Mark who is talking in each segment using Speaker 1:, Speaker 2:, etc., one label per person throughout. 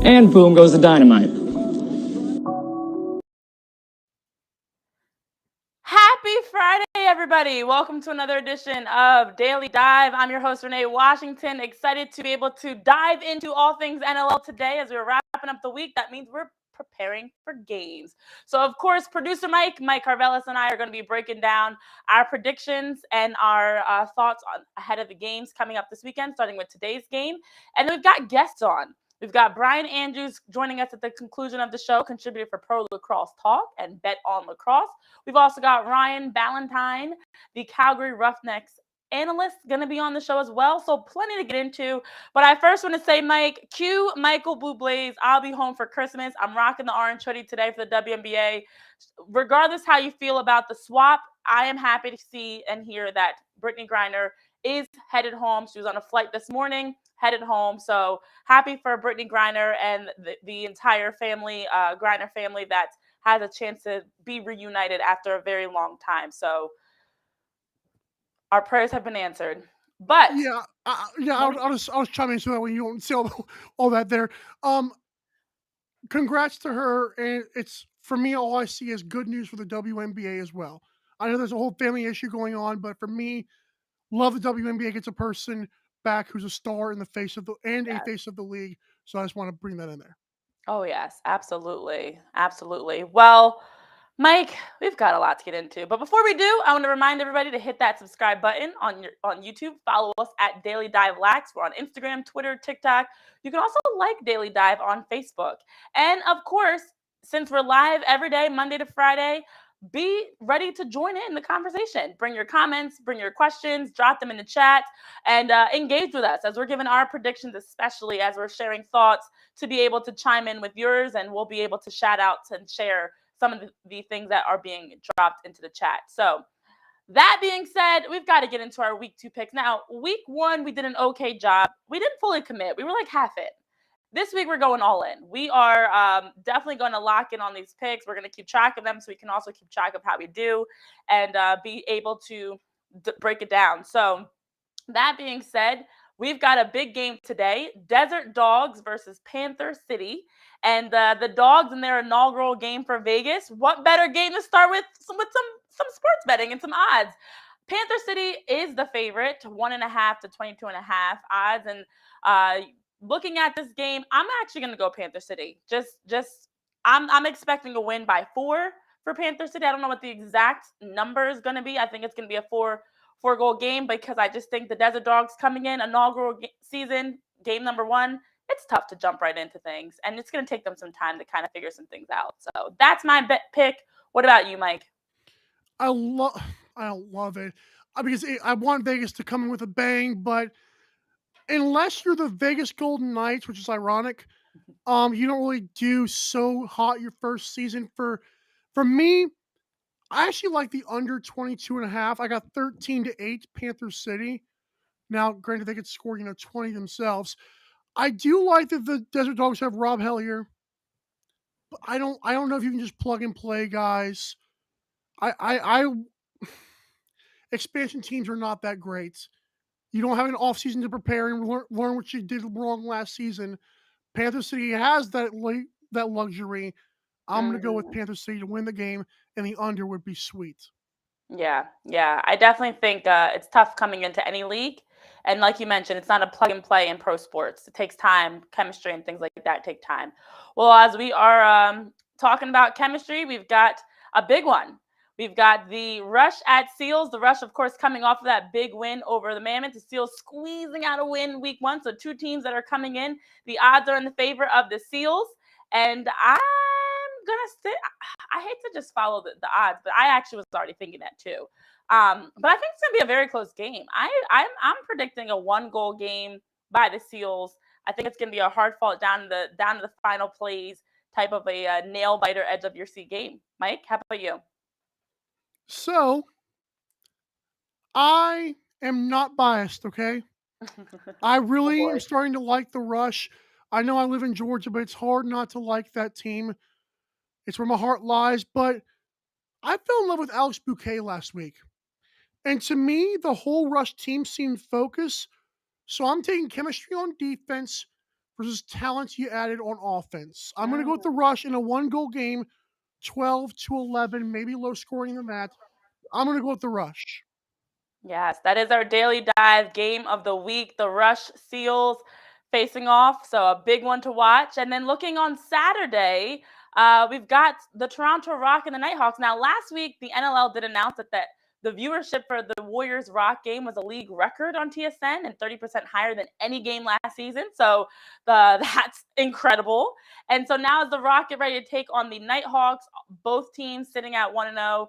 Speaker 1: and boom goes the dynamite.
Speaker 2: Happy Friday, everybody. Welcome to another edition of Daily Dive. I'm your host, Renee Washington. Excited to be able to dive into all things NLL today as we're wrapping up the week. That means we're preparing for games. So, of course, producer Mike Karvelis, and I are going to be breaking down our predictions and our thoughts on ahead of the games coming up this weekend, starting with today's game. And we've got guests on. We've got Brian Andrews joining us at the conclusion of the show, contributor for Pro Lacrosse Talk and Bet On Lacrosse. We've also got Ryan Ballantine, the Calgary Roughnecks analyst, going to be on the show as well. So plenty to get into. But I first want to say, Mike, cue Michael Bublé's I'll Be Home for Christmas. I'm rocking the orange hoodie today for the WNBA. Regardless how you feel about the swap, I am happy to see and hear that Brittney Griner is headed home. She was on a flight this morning, headed home. So happy for Brittney Griner and the entire family, Griner family, that has a chance to be reunited after a very long time. So our prayers have been answered. But
Speaker 3: I'll just chime in so that way you don't see all that there. Congrats to her, and it's, for me, all I see is good news for the WNBA as well. I know there's a whole family issue going on, but for me, love the WNBA gets a person back who's a star in the face of a face of the league. So I just want to bring that in there.
Speaker 2: Oh yes, absolutely. Absolutely. Well, Mike, we've got a lot to get into. But before we do, I want to remind everybody to hit that subscribe button on YouTube. Follow us at Daily Dive Lax. We're on Instagram, Twitter, TikTok. You can also like Daily Dive on Facebook. And of course, since we're live every day, Monday to Friday, be ready to join in the conversation. Bring your comments, bring your questions, drop them in the chat, and engage with us as we're giving our predictions, especially as we're sharing thoughts, to be able to chime in with yours, and we'll be able to shout out and share some of the things that are being dropped into the chat. So that being said, we've got to get into our week 2 picks. Now, week 1, we did an okay job. We didn't fully commit. We were like half in. This week, we're going all in. We are definitely going to lock in on these picks. We're going to keep track of them so we can also keep track of how we do and be able to break it down. So that being said, we've got a big game today, Desert Dogs versus Panther City. And the Dogs in their inaugural game for Vegas. What better game to start with some sports betting and some odds? Panther City is the favorite, 1.5 to 22.5 odds. And looking at this game, I'm actually going to go Panther City. I'm expecting a win by 4 for Panther City. I don't know what the exact number is going to be. I think it's going to be a four-goal game because I just think the Desert Dogs coming in, inaugural season, game number 1, it's tough to jump right into things, and it's going to take them some time to kind of figure some things out. So that's my bet pick. What about you, Mike?
Speaker 3: I love it because I want Vegas to come in with a bang, but unless you're the Vegas Golden Knights, which is ironic, you don't really do so hot your first season. For me, I actually like the under 22.5. I got 13-8 Panther City. Now, granted, they could score 20 themselves. I do like that the Desert Dogs have Rob Hellier, but I don't know if you can just plug and play guys. I expansion teams are not that great. You don't have an offseason to prepare and learn what you did wrong last season. Panther City has that luxury. I'm going to go with Panther City to win the game, and the under would be sweet.
Speaker 2: Yeah. I definitely think it's tough coming into any league. And like you mentioned, it's not a plug and play in pro sports. It takes time. Chemistry and things like that take time. Well, as we are talking about chemistry, we've got a big one. We've got the Rush at Seals. The Rush, of course, coming off of that big win over the Mammoth. The Seals squeezing out a win week 1. So 2 teams that are coming in. The odds are in the favor of the Seals. And I'm going to sit. I hate to just follow the odds, but I actually was already thinking that too. But I think it's going to be a very close game. I'm predicting a 1-goal game by the Seals. I think it's going to be a hard fought down to the final plays type of a nail biter edge of your seat game. Mike, how about you?
Speaker 3: So, I am not biased, okay? I really am starting to like the Rush. I know I live in Georgia, but it's hard not to like that team. It's where my heart lies, but I fell in love with Alex Bouquet last week. And to me, the whole Rush team seemed focused. So I'm taking chemistry on defense, versus talents you added on offense. I'm going to go with
Speaker 2: Mm.
Speaker 3: the Rush in a 1-goal game, 12-11, maybe low scoring than that. I'm going to go with the Rush.
Speaker 2: Yes, that is our Daily Dive game of the week. The Rush Seals facing off, so a big one to watch. And then looking on Saturday, we've got the Toronto Rock and the Nighthawks. Now, last week, the NLL did announce that the viewership for the Warriors Rock game was a league record on TSN and 30% higher than any game last season. So that's incredible. And so now as the Rock get ready to take on the Nighthawks, both teams sitting at 1-0,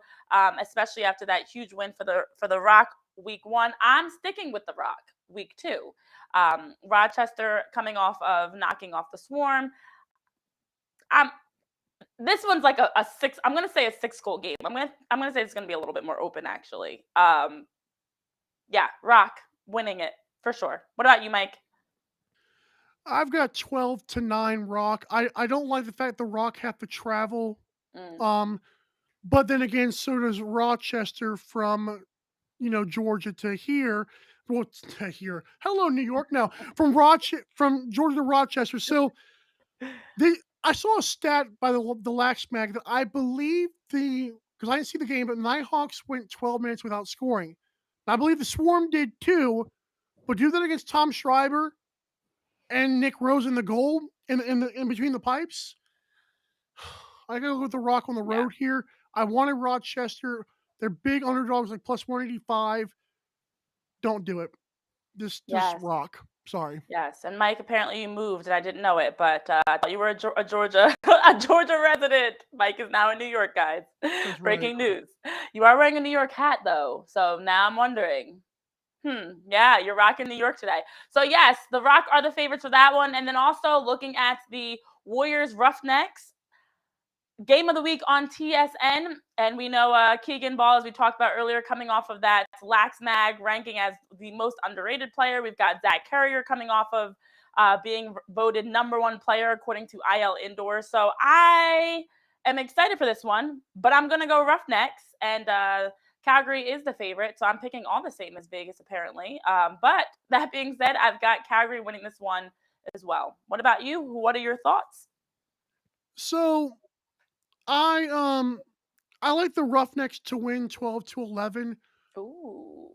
Speaker 2: especially after that huge win for the Rock week 1. I'm sticking with the Rock week 2. Rochester coming off of knocking off the Swarm. This one's like a 6. I'm gonna say a 6-goal game. I'm gonna say it's gonna be a little bit more open actually. Yeah, Rock winning it for sure. What about you, Mike?
Speaker 3: I've got 12-9 Rock. I don't like the fact the Rock have to travel.
Speaker 2: Mm.
Speaker 3: But then again, so does Rochester from Georgia to here. Well, to here. Hello, New York. Now from Georgia to Rochester. So I saw a stat by the Lax Mag that I believe because I didn't see the game, but Nighthawks went 12 minutes without scoring. I believe the Swarm did too, but do that against Tom Schreiber and Nick Rose in the goal in between the pipes. I gotta go with the Rock on the road here. I wanted Rochester. They're big underdogs, like plus 185. Don't do it. Just
Speaker 2: Yes.
Speaker 3: Rock. Sorry.
Speaker 2: Yes, and Mike, apparently you moved, and I didn't know it, but I thought you were a Georgia a Georgia resident. Mike is now in New York, guys.
Speaker 3: That's
Speaker 2: Breaking
Speaker 3: right.
Speaker 2: news. You are wearing a New York hat, though, so now I'm wondering. Yeah, you're rocking New York today. So yes, the Rock are the favorites for that one, and then also looking at the Warriors Roughnecks. Game of the week on TSN, and we know Keegan Ball, as we talked about earlier, coming off of that Lax Mag ranking as the most underrated player. We've got Zach Carrier coming off of being voted #1 player according to IL Indoors. So I am excited for this one, but I'm going to go Roughnecks, and Calgary is the favorite, so I'm picking all the same as Vegas, apparently. But that being said, I've got Calgary winning this one as well. What about you? What are your thoughts?
Speaker 3: So I like the Roughnecks to win 12-11.
Speaker 2: Ooh.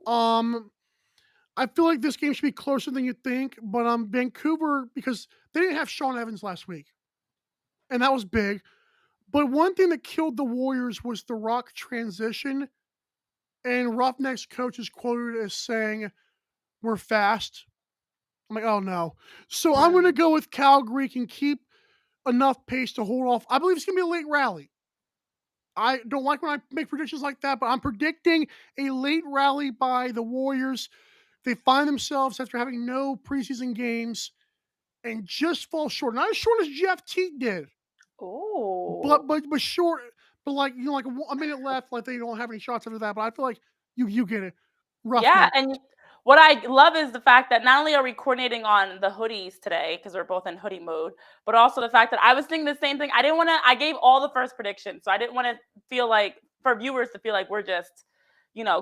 Speaker 3: I feel like this game should be closer than you think, but Vancouver, because they didn't have Sean Evans last week, and that was big. But one thing that killed the Warriors was the Rock transition, and Roughnecks coach is quoted as saying, "We're fast." I'm like, oh no. So I'm going to go with Calgary can keep enough pace to hold off. I believe it's going to be a late rally. I don't like when I make predictions like that, but I'm predicting a late rally by the Warriors. They find themselves after having no preseason games and just fall short. Not as short as Jeff Teague did,
Speaker 2: Oh.
Speaker 3: but short. But like like a minute left, like they don't have any shots after that. But I feel like you get it.
Speaker 2: Yeah,
Speaker 3: Roughneck.
Speaker 2: and what I love is the fact that not only are we coordinating on the hoodies today because we're both in hoodie mode, but also the fact that I was thinking the same thing. I gave all the first predictions, so I didn't want to feel like for viewers to feel like we're just,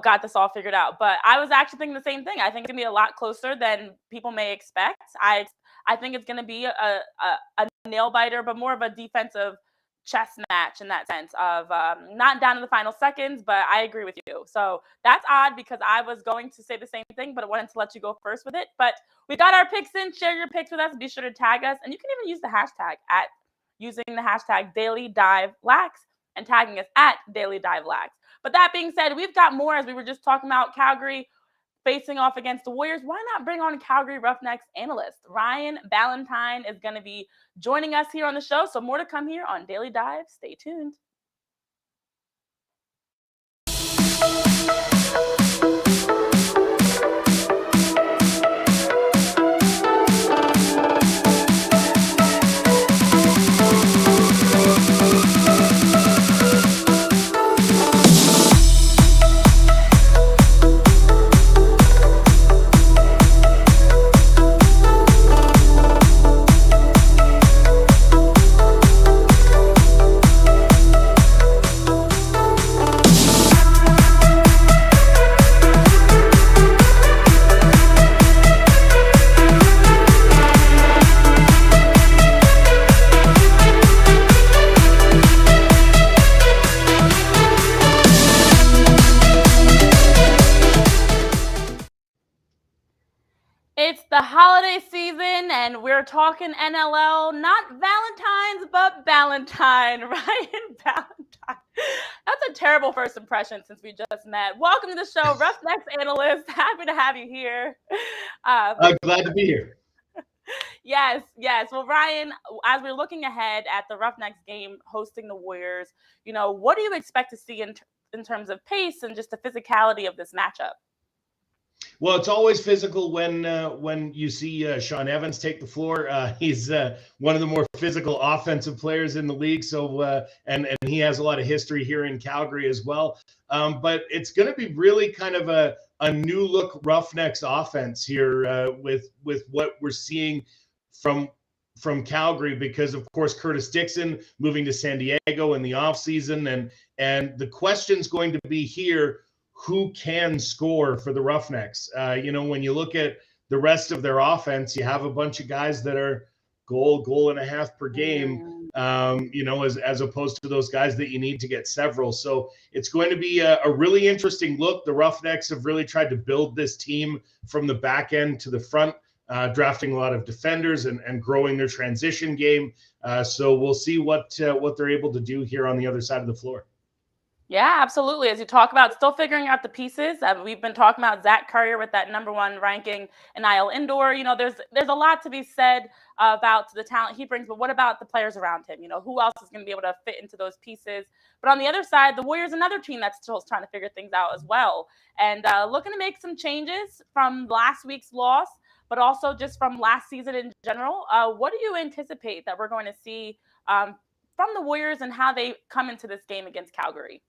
Speaker 2: got this all figured out. But I was actually thinking the same thing. I think it's gonna be a lot closer than people may expect. I think it's gonna be a nail biter, but more of a defensive chess match in that sense of not down to the final seconds, but I agree with you. So that's odd because I was going to say the same thing, but I wanted to let you go first with it. But we got our picks in. Share your picks with us. Be sure to tag us. And you can even use the hashtag using the hashtag DailyDiveLax and tagging us at DailyDiveLax. But that being said, we've got more as we were just talking about Calgary facing off against the Warriors. Why not bring on Calgary Roughnecks analyst Ryan Ballantine is going to be joining us here on the show. So more to come here on Daily Dive. Stay tuned. holiday season, and we're talking NLL, not Valentine's, but Ballantine, Ryan Ballantine. That's a terrible first impression since we just met. Welcome to the show, Roughnecks analyst. Happy to have you here.
Speaker 1: I'm glad to be here.
Speaker 2: Yes. Well, Ryan, as we're looking ahead at the Roughnecks game hosting the Warriors, what do you expect to see in terms of pace and just the physicality of this matchup?
Speaker 1: Well, it's always physical when you see Sean Evans take the floor. He's one of the more physical offensive players in the league. So and he has a lot of history here in Calgary as well. But it's going to be really kind of a new look Roughnecks offense here with what we're seeing from Calgary, because of course Curtis Dixon moving to San Diego in the offseason, and the question's going to be here, who can score for the Roughnecks? When you look at the rest of their offense, you have a bunch of guys that are goal and a half per game, as opposed to those guys that you need to get several. So it's going to be a really interesting look. The Roughnecks have really tried to build this team from the back end to the front, drafting a lot of defenders and growing their transition game. So we'll see what they're able to do here on the other side of the floor.
Speaker 2: Yeah, absolutely. As you talk about still figuring out the pieces, we've been talking about Zach Currier with that #1 ranking in IL Indoor. There's a lot to be said about the talent he brings, but what about the players around him? Who else is going to be able to fit into those pieces? But on the other side, the Warriors, another team that's still trying to figure things out as well, and looking to make some changes from last week's loss, but also just from last season in general. What do you anticipate that we're going to see from the Warriors and how they come into this game against Calgary?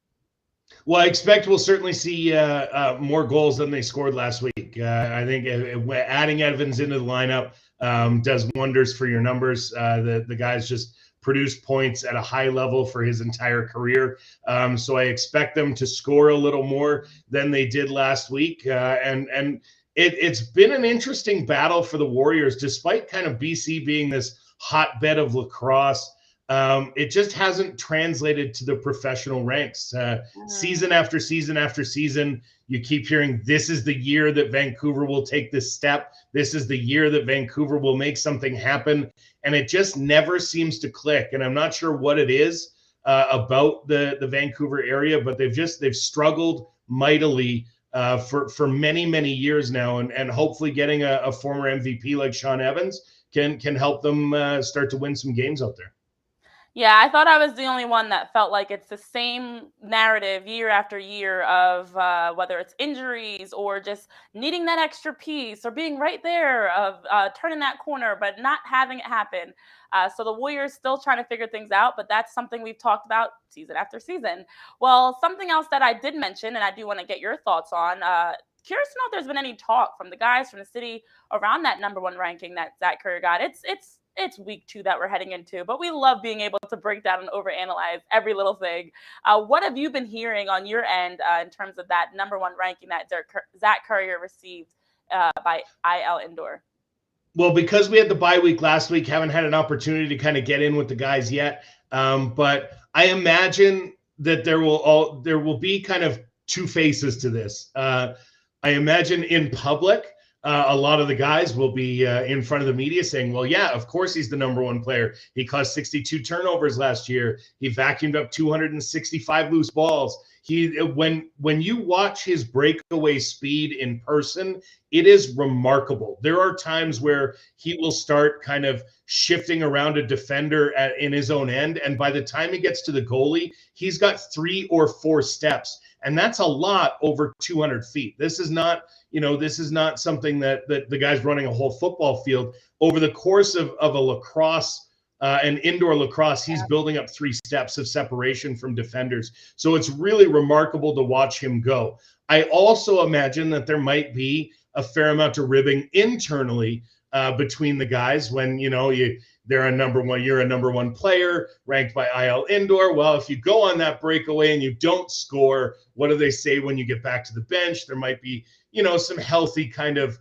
Speaker 1: Well, I expect we'll certainly see more goals than they scored last week. I think adding Evans into the lineup does wonders for your numbers. The guy's just produced points at a high level for his entire career. So I expect them to score a little more than they did last week. And it's been an interesting battle for the Warriors, despite kind of BC being this hotbed of lacrosse. It just hasn't translated to the professional ranks. Season after season after season, you keep hearing this is the year that Vancouver will take this step. This is the year that Vancouver will make something happen. And it just never seems to click. And I'm not sure what it is about the Vancouver area, but they've struggled mightily for many, many years now. And hopefully getting a former MVP like Sean Evans can help them start to win some games out there.
Speaker 2: Yeah, I thought I was the only one that felt like it's the same narrative year after year of whether it's injuries or just needing that extra piece or being right there of turning that corner, but not having it happen. So the Warriors still trying to figure things out, but that's something we've talked about season after season. Well, something else that I did mention, and I do want to get your thoughts on, curious to know if there's been any talk from the guys from the city around that #1 ranking that Zach Currier got. It's week 2 that we're heading into, but we love being able to break down and overanalyze every little thing. What have you been hearing on your end in terms of that #1 ranking that Zach Currier received by IL Indoor?
Speaker 1: Well, because we had the bye week last week, haven't had an opportunity to kind of get in with the guys yet. But I imagine that there will be kind of two faces to this. I imagine in public, a lot of the guys will be in front of the media saying, well, yeah, of course he's the #1 player. He caused 62 turnovers last year. He vacuumed up 265 loose balls. When you watch his breakaway speed in person, it is remarkable. There are times where he will start kind of shifting around a defender in his own end, and by the time he gets to the goalie, he's got 3 or 4 steps, and that's a lot over 200 feet. This is not something that the guy's running a whole football field. Over the course of a lacrosse, an indoor lacrosse, he's building up 3 steps of separation from defenders. So it's really remarkable to watch him go. I also imagine that there might be a fair amount of ribbing internally between the guys when, they're a #1, you're a #1 player ranked by IL Indoor. Well, if you go on that breakaway and you don't score, what do they say when you get back to the bench? There might be, some healthy kind of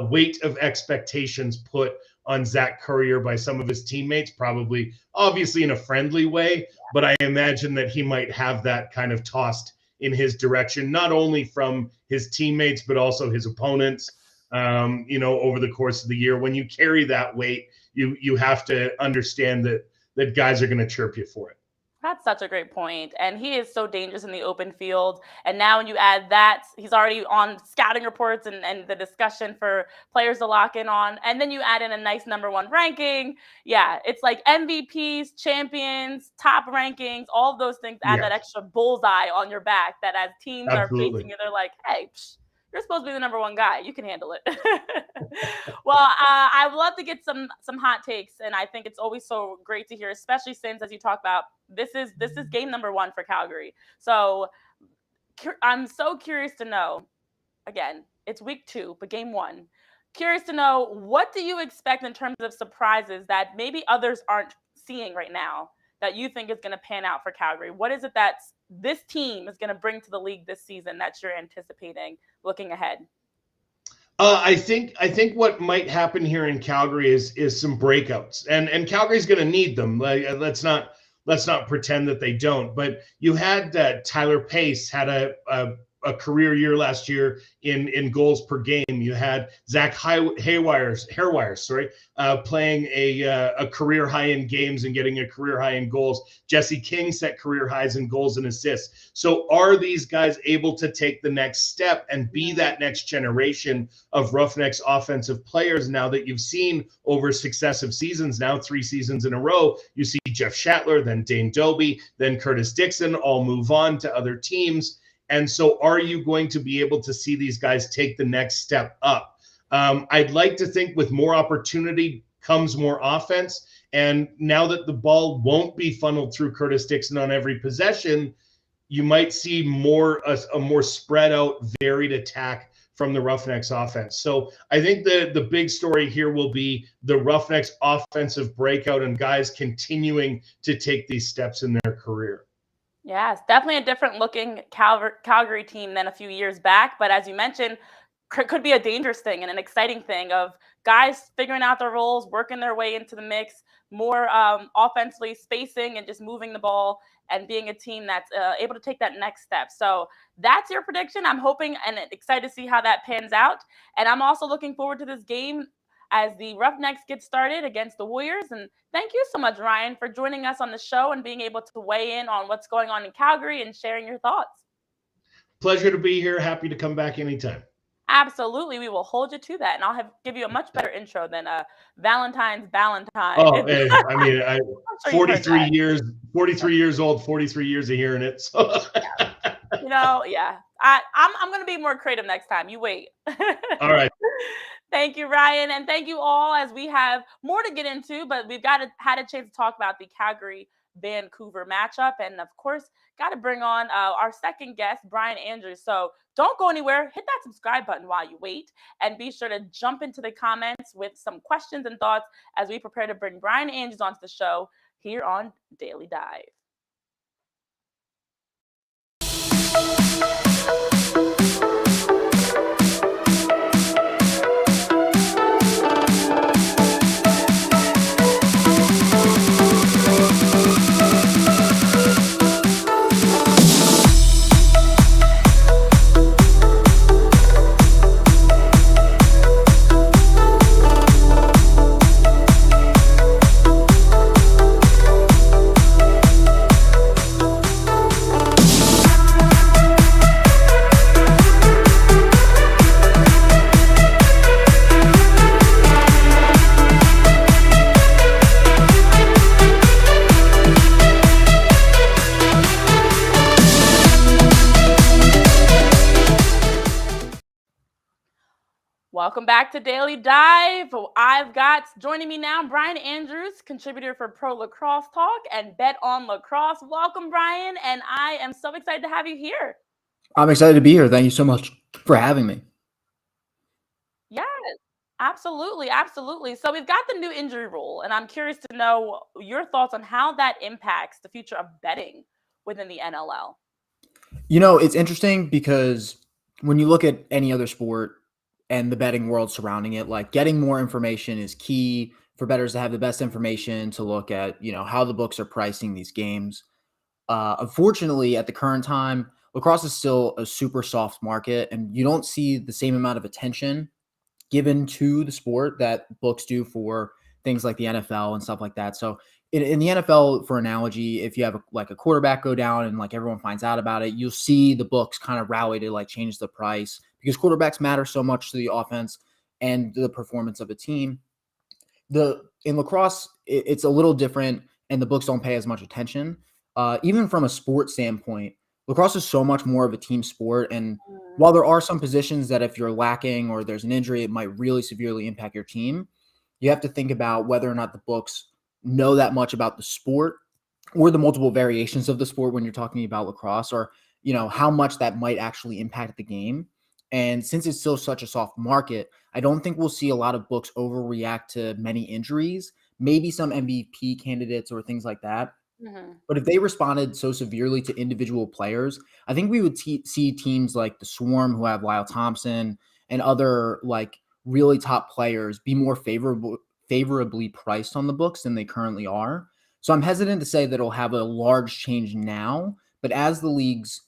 Speaker 1: weight of expectations put on Zach Currier by some of his teammates, probably obviously in a friendly way, but I imagine that he might have that kind of tossed in his direction, not only from his teammates, but also his opponents. over the course of the year. When you carry that weight, you have to understand that guys are going to chirp you for it.
Speaker 2: That's such a great point. And he is so dangerous in the open field. And now when you add that, he's already on scouting reports and the discussion for players to lock in on. And then you add in a nice #1 ranking. Yeah, it's like MVPs, champions, top rankings, all of those things add that extra bullseye on your back that as teams are facing you, they're like, hey, you're supposed to be the #1 guy. You can handle it. Well, I would love to get some hot takes, and I think it's always so great to hear, especially since, as you talk about, this is game #1 for Calgary. So I'm so curious to know. Again, it's week 2, but game 1. Curious to know, what do you expect in terms of surprises that maybe others aren't seeing right now that you think is going to pan out for Calgary? What is it that this team is going to bring to the league this season that you're anticipating looking ahead?
Speaker 1: I think what might happen here in Calgary is some breakouts, and Calgary's going to need them. Let's not pretend that they don't. But you had Tyler Pace had a career year last year in goals per game. You had Zach Hairwires, playing a career high in games and getting a career high in goals. Jesse King set career highs in goals and assists. So are these guys able to take the next step and be that next generation of Roughnecks offensive players now that you've seen over successive seasons, now 3 seasons in a row? You see Jeff Shatler, then Dane Doby, then Curtis Dixon all move on to other teams. And so are you going to be able to see these guys take the next step up? I'd like to think with more opportunity comes more offense. And now that the ball won't be funneled through Curtis Dixon on every possession, you might see a more spread out, varied attack from the Roughnecks offense. So I think the big story here will be the Roughnecks offensive breakout and guys continuing to take these steps in their career.
Speaker 2: Yeah, it's definitely a different looking Calgary team than a few years back. But as you mentioned, could be a dangerous thing and an exciting thing of guys figuring out their roles, working their way into the mix, more offensively spacing and just moving the ball and being a team that's able to take that next step. So that's your prediction. I'm hoping and excited to see how that pans out. And I'm also looking forward to this game as the Roughnecks get started against the Warriors. And thank you so much, Ryan, for joining us on the show and being able to weigh in on what's going on in Calgary and sharing your thoughts.
Speaker 1: Pleasure to be here. Happy to come back anytime.
Speaker 2: Absolutely. We will hold you to that. And I'll give you a much better intro than Valentine's Ballantine.
Speaker 1: Oh, I mean, 43 years old, 43 years of hearing it. So.
Speaker 2: Yeah. I'm going to be more creative next time. You wait.
Speaker 1: All right.
Speaker 2: Thank you, Ryan. And thank you all, as we have more to get into, but we've had a chance to talk about the Calgary-Vancouver matchup. And of course, got to bring on our second guest, Brian Andrews. So don't go anywhere. Hit that subscribe button while you wait. And be sure to jump into the comments with some questions and thoughts as we prepare to bring Brian Andrews onto the show here on Daily Dive. Welcome back to Daily Dive. I've got joining me now Brian Andrews, contributor for Pro Lacrosse Talk and Bet On Lacrosse. Welcome, Brian, and I am so excited to have you here.
Speaker 4: I'm excited to be here. Thank you so much for having me.
Speaker 2: Yes, absolutely, absolutely. So we've got the new injury rule, and I'm curious to know your thoughts on how that impacts the future of betting within the NLL.
Speaker 4: It's interesting because when you look at any other sport and the betting world surrounding it, like getting more information is key for bettors to have the best information to look at, how the books are pricing these games. Unfortunately, at the current time, lacrosse is still a super soft market and you don't see the same amount of attention given to the sport that books do for things like the NFL and stuff like that. So in the NFL, for analogy, if you have a quarterback go down and like everyone finds out about it, you'll see the books kind of rally to like change the price because quarterbacks matter so much to the offense and the performance of a team. In lacrosse, it's a little different, and the books don't pay as much attention. Even from a sport standpoint, lacrosse is so much more of a team sport. And while there are some positions that if you're lacking or there's an injury, it might really severely impact your team, you have to think about whether or not the books know that much about the sport or the multiple variations of the sport when you're talking about lacrosse, or how much that might actually impact the game. And since it's still such a soft market, I don't think we'll see a lot of books overreact to many injuries, maybe some MVP candidates or things like that. But if they responded so severely to individual players, I think we would see teams like the Swarm, who have Lyle Thompson and other like really top players, be more favorably priced on the books than they currently are. So I'm hesitant to say that it'll have a large change now, but as the leagues,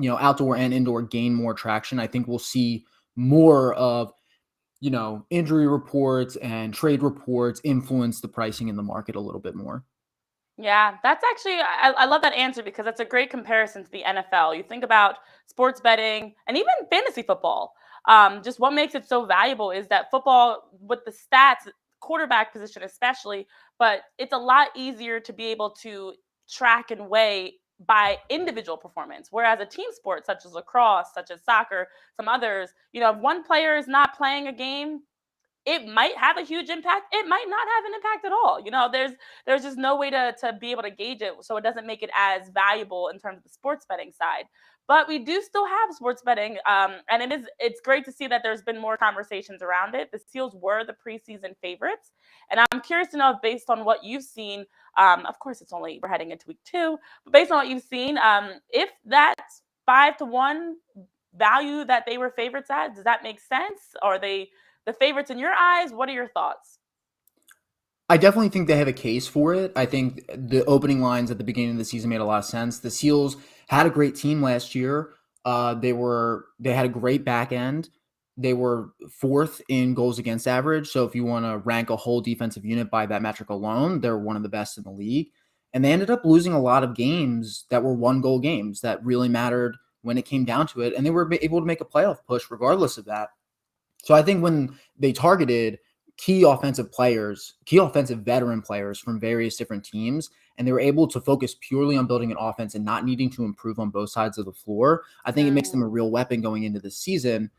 Speaker 4: outdoor and indoor gain more traction, I think we'll see more of, injury reports and trade reports influence the pricing in the market a little bit more.
Speaker 2: Yeah, that's actually, I love that answer because that's a great comparison to the NFL. You think about sports betting and even fantasy football. Just what makes it so valuable is that football, with the stats, quarterback position especially, but it's a lot easier to be able to track and weigh by individual performance. Whereas a team sport such as lacrosse, such as soccer, some others, if one player is not playing a game, it might have a huge impact. It might not have an impact at all. There's just no way to be able to gauge it. So it doesn't make it as valuable in terms of the sports betting side. But we do still have sports betting. And it's great to see that there's been more conversations around it. The Seals were the preseason favorites. And I'm curious to know if, based on what you've seen, of course, we're heading into week 2, but based on what you've seen, if that 5-1 value that they were favorites at, does that make sense? Are they the favorites in your eyes? What are your thoughts?
Speaker 4: I definitely think they have a case for it. I think the opening lines at the beginning of the season made a lot of sense. The Seals had a great team last year. They had a great back end. They were 4th in goals against average. So if you want to rank a whole defensive unit by that metric alone, they're one of the best in the league. And they ended up losing a lot of games that were 1-goal games that really mattered when it came down to it. And they were able to make a playoff push regardless of that. So I think when they targeted key offensive veteran players from various different teams, and they were able to focus purely on building an offense and not needing to improve on both sides of the floor, I think it makes them a real weapon going into the season.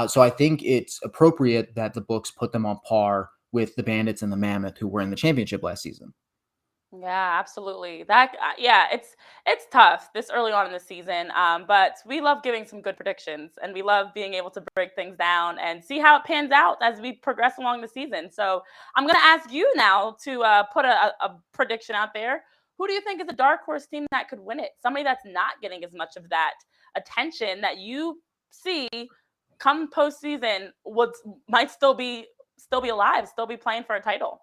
Speaker 4: So I think it's appropriate that the books put them on par with the Bandits and the Mammoth, who were in the championship last season.
Speaker 2: Yeah, absolutely. It's tough this early on in the season, but we love giving some good predictions, and we love being able to break things down and see how it pans out as we progress along the season. So I'm going to ask you now to put a prediction out there. Who do you think is a dark horse team that could win it? Somebody that's not getting as much of that attention that you see come postseason might still be alive, still be playing for a title.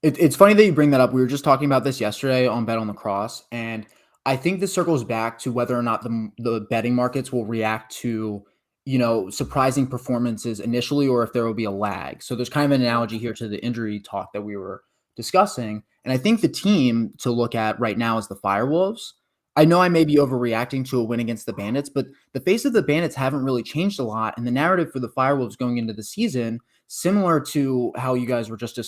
Speaker 4: It's funny that you bring that up. We were just talking about this yesterday on Bet On Lacrosse, and I think this circles back to whether or not the betting markets will react to, surprising performances initially, or if there will be a lag. So there's kind of an analogy here to the injury talk that we were discussing. And I think the team to look at right now is the Firewolves. I know I may be overreacting to a win against the Bandits, but the face of the Bandits haven't really changed a lot. And the narrative for the Firewolves going into the season, similar to how you guys were just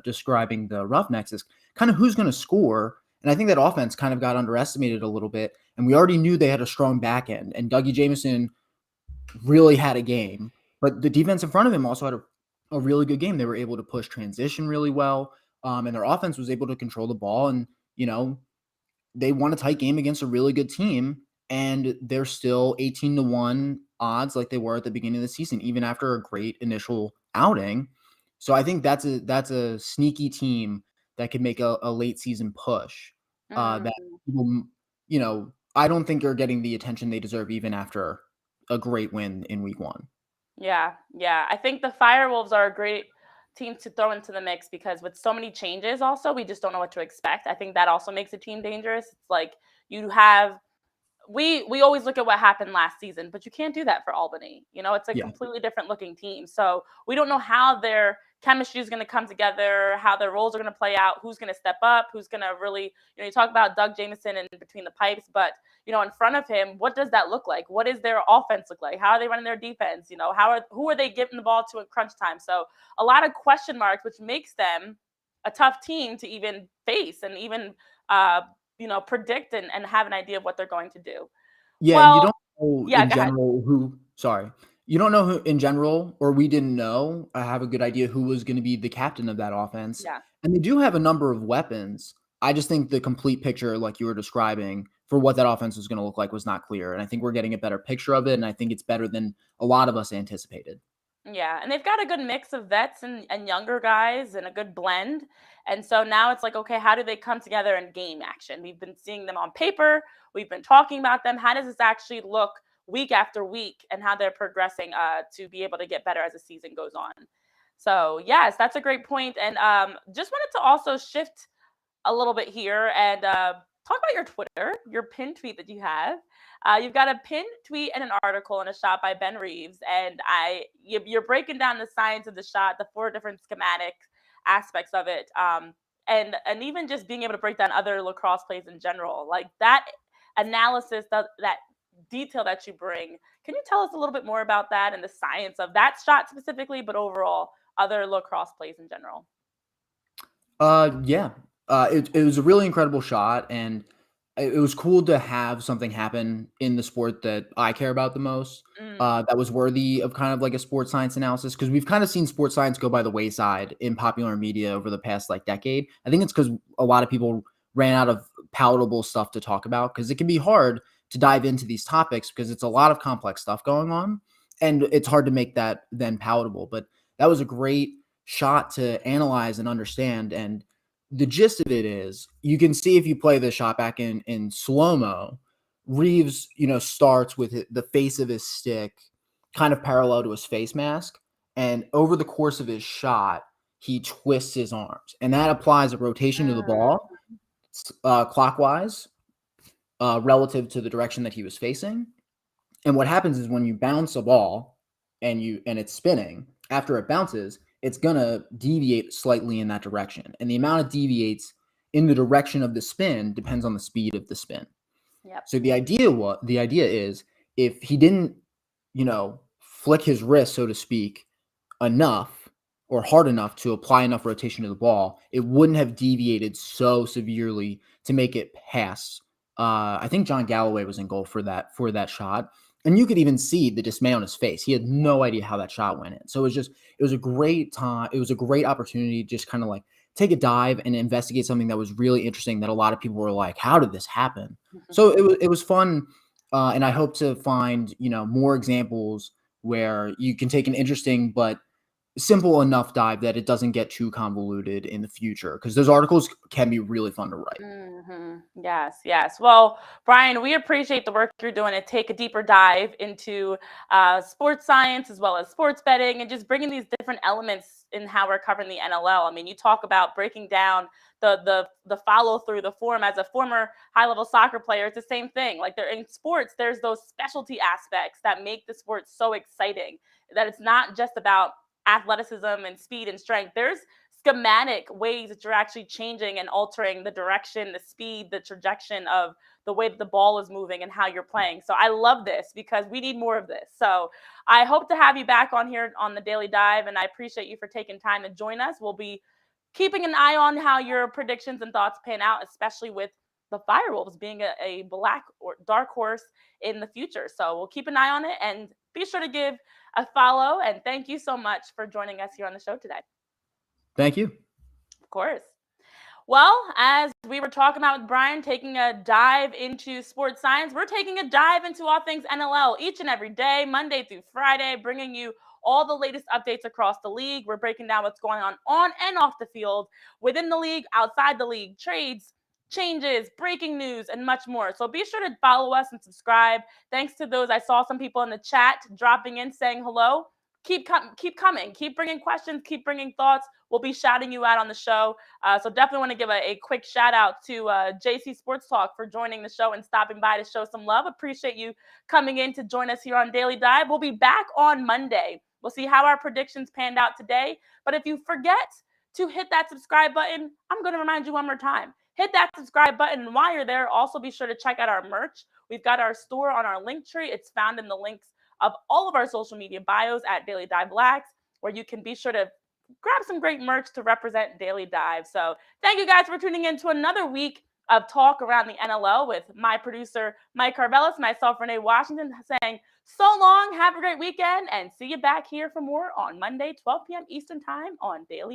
Speaker 4: describing the Roughnecks, is kind of who's going to score. And I think that offense kind of got underestimated a little bit. And we already knew they had a strong back end. And Dougie Jameson really had a game. But the defense in front of him also had a really good game. They were able to push transition really well. And their offense was able to control the ball. And, they won a tight game against a really good team. And they're still 18-1 odds like they were at the beginning of the season, even after a great initial outing. So I think that's a sneaky team that could make a late season push. That people, I don't think are getting the attention they deserve even after a great win in week 1.
Speaker 2: Yeah. I think the Firewolves are a great team to throw into the mix because with so many changes, also we just don't know what to expect. I think that also makes a team dangerous. It's like you have we always look at what happened last season, but you can't do that for Albany. It's a
Speaker 4: Yeah.
Speaker 2: completely different looking team. So we don't know how their chemistry is going to come together, how their roles are going to play out, who's going to step up, who's going to really, you talk about Doug Jameson and between the pipes, but in front of him, what does that look like? What does their offense look like? How are they running their defense? Who are they giving the ball to in crunch time? So a lot of question marks, which makes them a tough team to even face and even predict and have an idea of what they're going to do.
Speaker 4: Yeah, and you
Speaker 2: Well,
Speaker 4: don't know
Speaker 2: yeah,
Speaker 4: in
Speaker 2: go ahead.
Speaker 4: general you don't know who in general, or we didn't know. I have a good idea who was going to be the captain of that offense.
Speaker 2: Yeah.
Speaker 4: And they do have a number of weapons. I just think the complete picture, like you were describing, for what that offense was going to look like was not clear. And I think we're getting a better picture of it. And I think it's better than a lot of us anticipated.
Speaker 2: Yeah, and they've got a good mix of vets and younger guys and a good blend. And so now it's like, okay, how do they come together in game action? We've been seeing them on paper. We've been talking about them. How does this actually look week after week and how they're progressing to be able to get better as the season goes on? So, yes, that's a great point. And just wanted to also shift a little bit here and talk about your Twitter, your pinned tweet that you have. You've got a pinned tweet and an article and a shot by Ben Reeves, and you're breaking down the science of the shot, the 4 different schematic aspects of it, and even just being able to break down other lacrosse plays in general, like that analysis, that detail that you bring. Can you tell us a little bit more about that and the science of that shot specifically, but overall other lacrosse plays in general?
Speaker 4: Yeah. It was a really incredible shot, and it was cool to have something happen in the sport that I care about the most. That was worthy of kind of like a sports science analysis, because we've kind of seen sports science go by the wayside in popular media over the past decade. I think it's because a lot of people ran out of palatable stuff to talk about, because it can be hard to dive into these topics because it's a lot of complex stuff going on, and it's hard to make that then palatable. But that was a great shot to analyze and understand. And the gist of it is, you can see if you play the shot back in slow-mo, Reeves, starts with the face of his stick kind of parallel to his face mask. And over the course of his shot, he twists his arms. And that applies a rotation to the ball clockwise relative to the direction that he was facing. And what happens is, when you bounce a ball and it's spinning, after it bounces, it's going to deviate slightly in that direction. And the amount it deviates in the direction of the spin depends on the speed of the spin.
Speaker 2: Yep.
Speaker 4: So the idea is, if he didn't, flick his wrist, so to speak, enough or hard enough to apply enough rotation to the ball, it wouldn't have deviated so severely to make it pass. I think John Galloway was in goal for that shot. And you could even see the dismay on his face. He had no idea how that shot went in. So it was a great time. It was a great opportunity to just kind of like take a dive and investigate something that was really interesting, that a lot of people were like, how did this happen? So it was fun. And I hope to find, more examples where you can take an interesting but simple enough dive that it doesn't get too convoluted in the future, because those articles can be really fun to write.
Speaker 2: Yes. Well, Brian, we appreciate the work you're doing to take a deeper dive into sports science as well as sports betting, and just bringing these different elements in how we're covering the NLL. I mean, you talk about breaking down the follow through, the form. As a former high level soccer player, it's the same thing. Like, they're in sports, there's those specialty aspects that make the sport so exciting, that it's not just about athleticism and speed and strength. There's schematic ways that you're actually changing and altering the direction, the speed, the trajectory of the way that the ball is moving and how you're playing. So I love this, because we need more of this. So I hope to have you back on here on the Daily Dive, and I appreciate you for taking time to join us. We'll be keeping an eye on how your predictions and thoughts pan out, especially with the Firewolves being a black or dark horse in the future. So we'll keep an eye on it, and be sure to give a follow. And thank you so much for joining us here on the show today.
Speaker 4: Thank you.
Speaker 2: Of course. Well, as we were talking about with Brian, taking a dive into sports science, we're taking a dive into all things NLL each and every day, Monday through Friday, bringing you all the latest updates across the league. We're breaking down what's going on and off the field, within the league, outside the league, trades, changes, breaking news, and much more. So be sure to follow us and subscribe. Thanks to those, I saw some people in the chat dropping in saying hello. Keep coming. Keep bringing questions. Keep bringing thoughts. we'll be shouting you out on the show. So definitely want to give a quick shout out to JC Sports Talk for joining the show and stopping by to show some love. Appreciate you coming in to join us here on Daily Dive. We'll be back on Monday. We'll see how our predictions panned out today. But if you forget to hit that subscribe button, I'm going to remind you one more time. Hit that subscribe button, and while you're there, also be sure to check out our merch. We've got our store on our link tree. It's found in the links of all of our social media bios at Daily Dive Blacks, where you can be sure to grab some great merch to represent Daily Dive. So thank you guys for tuning in to another week of talk around the NLL with my producer, Mike Karvelis, myself, Renee Washington, saying so long, have a great weekend, and see you back here for more on Monday, 12 p.m. Eastern Time on Daily